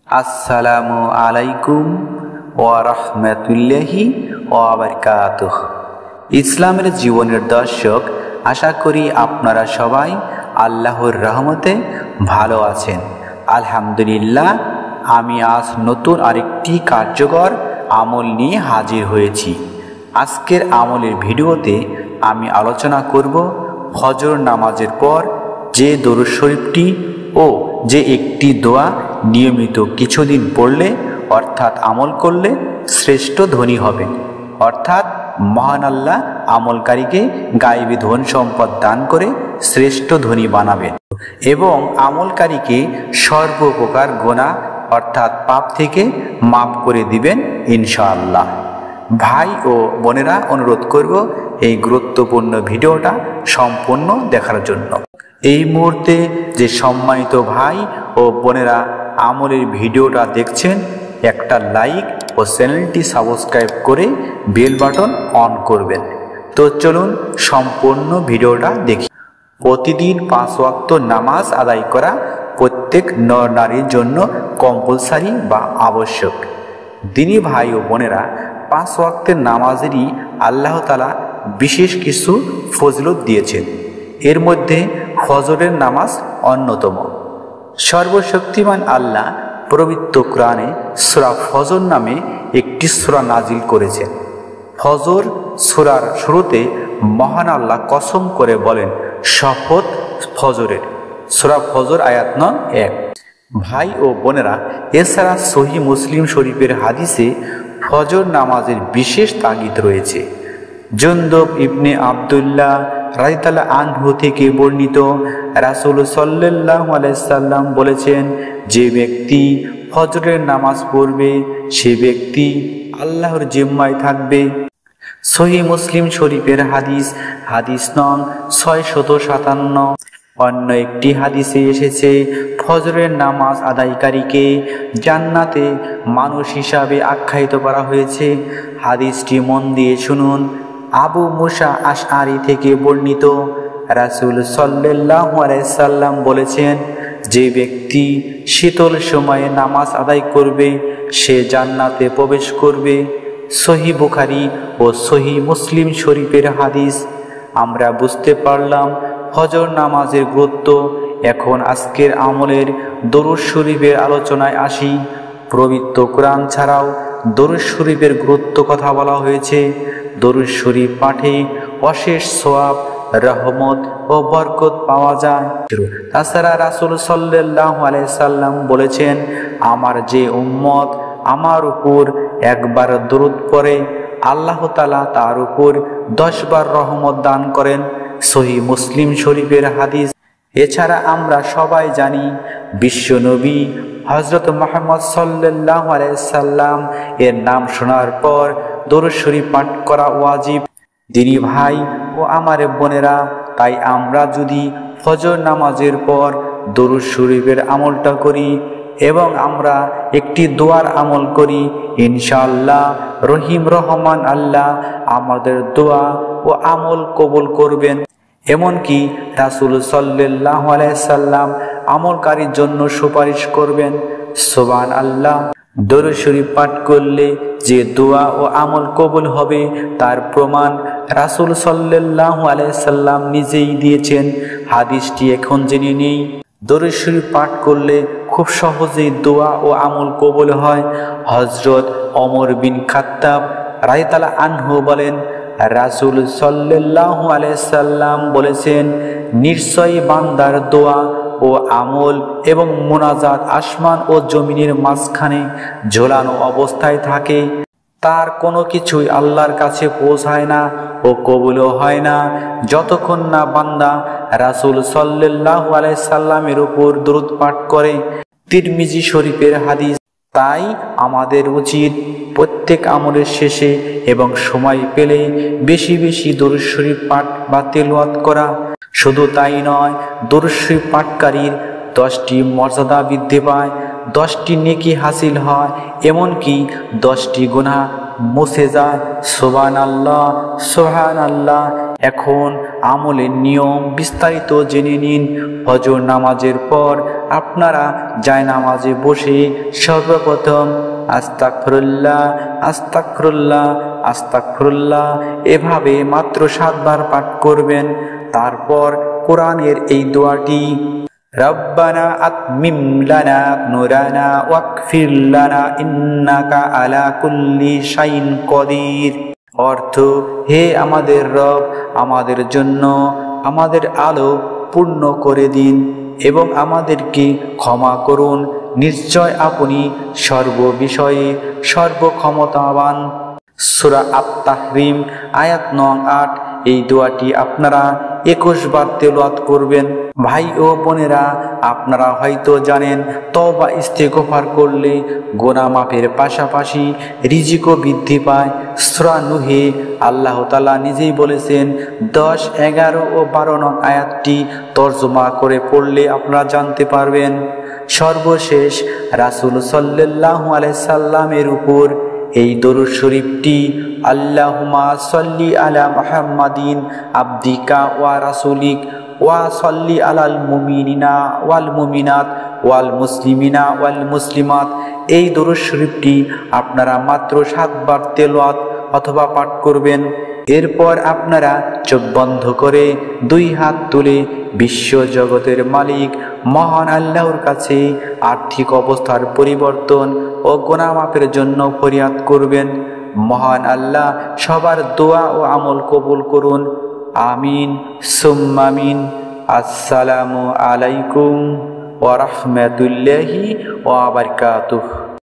আসসালামু আলাইকুম ওয়া রাহমাতুল্লাহি ওয়া বারাকাতুহু। ইসলামের জীবনের দর্শক, আশা করি আপনারা সবাই আল্লাহর রহমতে ভালো আছেন। আলহামদুলিল্লাহ, আমি আজ নতুন আরেকটি কার্যকর আমল নিয়ে হাজির হয়েছি। আজকের আমলের ভিডিওতে আমি আলোচনা করব ফজর নামাজের পর যে দরুদ শরীফটি ও যে একটি দোয়া নিয়মিত কিছুদিন পড়লে অর্থাৎ আমল করলে শ্রেষ্ঠ ধনী হবে, অর্থাৎ মহান আল্লাহ আমলকারীকে গায়েবী ধন সম্পদ দান করে শ্রেষ্ঠ ধনী বানাবেন এবং আমলকারীকে সর্বপ্রকার গুনাহ অর্থাৎ পাপ থেকে মাফ করে দিবেন ইনশাআল্লাহ। ভাই ও বোনেরা, অনুরোধ করব এই গুরুত্বপূর্ণ ভিডিওটা সম্পূর্ণ দেখার জন্য। এই মুহূর্তে যে সম্মানিত ভাই ও বোনেরা আমলের ভিডিওটা দেখছেন, একটা লাইক ও চ্যানেলটি সাবস্ক্রাইব করে বেল বাটন অন করবেন। তো চলুন সম্পূর্ণ ভিডিওটা দেখি। প্রতিদিন 5 ওয়াক্ত নামাজ আদায় করা প্রত্যেক নর নারীর জন্য কম্পালসারি বা আবশ্যক। দিনী ভাই ও বোনেরা, 5 ওয়াক্তের নামাজেরই আল্লাহ তাআলা বিশেষ কিছু ফজিলত দিয়েছেন। এর মধ্যে ফজরের নামাজ অন্যতম। সর্বশক্তিমান আল্লাহ পবিত্র কোরআনে সূরা ফজর নামে একটি সূরা নাজিল করেছেন। ফজর সূরার শুরুতে মহান আল্লাহ কসম করে বলেন, শপথ ফজরের। সূরা ফজর আয়াত নং 1। ভাই ও বোনেরা, এছাড়া সহিহ মুসলিম শরীফের হাদিসে ফজর নামাজের বিশেষ তাগিদ রয়েছে। জুনদুব ইবনে আব্দুল্লাহ রাদিয়াল্লাহু আনহু থেকে বর্ণিত, রাসূল সাল্লাল্লাহু আলাইহি সাল্লাম বলেছেন, যে ব্যক্তি ফজরের নামাজ পড়বে সে ব্যক্তি আল্লাহর জিম্মায় থাকবে। সহিহ মুসলিম শরীফের হাদিস নং 657। অন্য একটি হাদিসে এসেছে, ফজরের নামাজ আদায়কারীকে জান্নাতে মানুষ হিসাবে আখ্যায়িত করা হয়েছে। হাদিসটি মন দিয়ে শুনুন। আবু মুসা আশআরী থেকে বর্ণিত, রাসূল সাল্লাল্লাহু আলাইহি সাল্লাম বলেছেন, যে ব্যক্তি শীতল সময়ে নামাজ আদায় করবে সে জান্নাতে প্রবেশ করবে। সহিহ বুখারী ও সহিহ মুসলিম শরীফের হাদিস। আমরা বুঝতে পারলাম ফজর নামাজের গুরুত্ব। এখন আজকের আমলের দরুদ শরীফের আলোচনায় আসি। পবিত্র কোরআন ছাড়াও দরুদ শরীফের গুরুত্ব কথা বলা হয়েছে। দরুদ শরীফ পাঠে অশেষ সওয়াব, রহমত ও বরকত পাওয়া যায়। তাছাড়া রাসূল সাল্লাল্লাহু আলাইহি সাল্লাম বলেছেন, আমার যে উম্মত আমার উপর একবার দরুদ পড়ে আল্লাহ তাআলা তার উপর 10 বার রহমত দান করেন। সহিহ মুসলিম শরীফের হাদিস। এছাড়া আমরা সবাই জানি বিশ্ব নবী হযরত মুহাম্মদ সাল্লাল্লাহু আলাইহি সাল্লাম এর নাম শোনার পর দরুদ শরীফ পাঠ করা ওয়াজিব। দিনী ভাই ও আমার বোনেরা, তাই আমরা যদি ফজর নামাজের পর দরুদ শরীফের আমলটা করি এবং আমরা একটি দোয়ার আমল করি, ইনশাআল্লাহ রহিম রহমান আল্লাহ আমাদের দোয়া ও আমল কবুল করবেন। এমনকি রাসূল সাল্লাল্লাহু আলাইহি সাল্লাম আমলকারীর জন্য সুপারিশ করবেন। সুবহানাল্লাহ। দরুদ শরীফ পাঠ করলে যে দোয়া ও আমল কবুল হবে তার প্রমাণ রাসূল সাল্লাল্লাহু আলাইহি সাল্লাম নিজেই দিয়েছেন। হাদিসটি এখন জেনে নেই। দরুদ শরীফ পাঠ করলে খুব সহজেই দোয়া ও আমল কবুল হয়। হযরত ওমর বিন খাত্তাব রাদিয়াল্লাহু আনহু বলেন, রাসূল সাল্লাল্লাহু আলাইহি সাল্লাম বলেছেন, নিশ্চয়ই বান্দার দোয়া ও আমল এবং মুনাজাত আসমান ও জমিনের মাঝখানে ঝোলানো অবস্থায় থাকে। তার কোনো কিছুই আল্লাহর কাছে পৌঁছায় না ও কবুলও হয় না যতক্ষণ না বান্দা রাসূল সাল্লাল্লাহু আলাইহি সাল্লামের উপর দরুদ পাঠ করে। তিরমিজি শরীফের হাদিস। তাই আমাদের উচিত প্রত্যেক আমলের শেষে এবং সময় পেলে বেশি বেশি দরুদ শরীফ পাঠ বা তেলাওয়াত করা। শুধু তাই নয়, দরুদ শরীফ পাঠকারীর 10টি মর্যাদা বৃদ্ধি পায়, 10টি নেকি হাসিল হয়, এমনকি 10টি গুনাহ মুছে যায়। সুবহানাল্লাহ, সুবহানাল্লাহ। এখন আমলের নিয়ম বিস্তারিত জেনে নিন। ফজর নামাজের পর আপনারা জায়নামাজে বসে সর্বপ্রথম আস্তাগফিরুল্লাহ আস্তাগফিরুল্লাহ আস্তাগফিরুল্লাহ এভাবে মাত্র 7 বার পাঠ করবেন। তারপর কোরআনের এই দোয়াটি, রব্বানা আতমিম লানা নূরানা ওয়াগফির লানা ইন্নাকা আলা কুল্লি শাইইন কদির, অর্থ, হে আমাদের রব, আমাদের জন্য আমাদের আলো পূর্ণ করে দিন এবং আমাদেরকে ক্ষমা করুন, নিশ্চয় আপনি সর্ববিষয়ে সর্বক্ষমতাবান। সূরা আত-তাহরিম আয়াত নং 8। এই দোয়াটি আপনারা 21 বার তেলাওয়াত করবেন। ভাই ও বোনেরা, আপনারা হয়তো জানেন তওবা ইস্তেগফার করলে গুনাহ মাফের পাশাপাশি রিজিকও বৃদ্ধি পায়। সূরা নূহে আল্লাহ তাআলা নিজেই বলেছেন। 10, 11 ও 12 নং আয়াতটি তরজমা করে পড়লে আপনারা জানতে পারবেন। সর্বশেষ রাসূল সাল্লাল্লাহু আলাইহি সাল্লামের উপর এই দরুদ শরীফটি, আল্লাহুম্মা সাল্লি আলা মুহাম্মাদিন আবদিকা ওয়া রাসূলিক ওয়া সাল্লি আলাল মুমিনিনা ওয়াল মুমিনাত ওয়াল মুসলিমিনা ওয়াল মুসলিমাত, এই দরুদ শরীফটি আপনারা মাত্র 7 বার তেলাওয়াত অথবা পাঠ করবেন। এরপর আপনারা চোখ বন্ধ করে 2 হাত তুলে বিশ্ব জগতের মালিক মহান আল্লাহর কাছে আর্থিক অবস্থার পরিবর্তন ও গুনাহ মাফের জন্য ফরিয়াদ করবেন। মহান আল্লাহ সবার দোয়া ও আমল কবুল করুন। আমিন সুম্মা আমিন। আসসালামু আলাইকুম ওয়া রাহমাতুল্লাহি ওয়া বারাকাতুহু।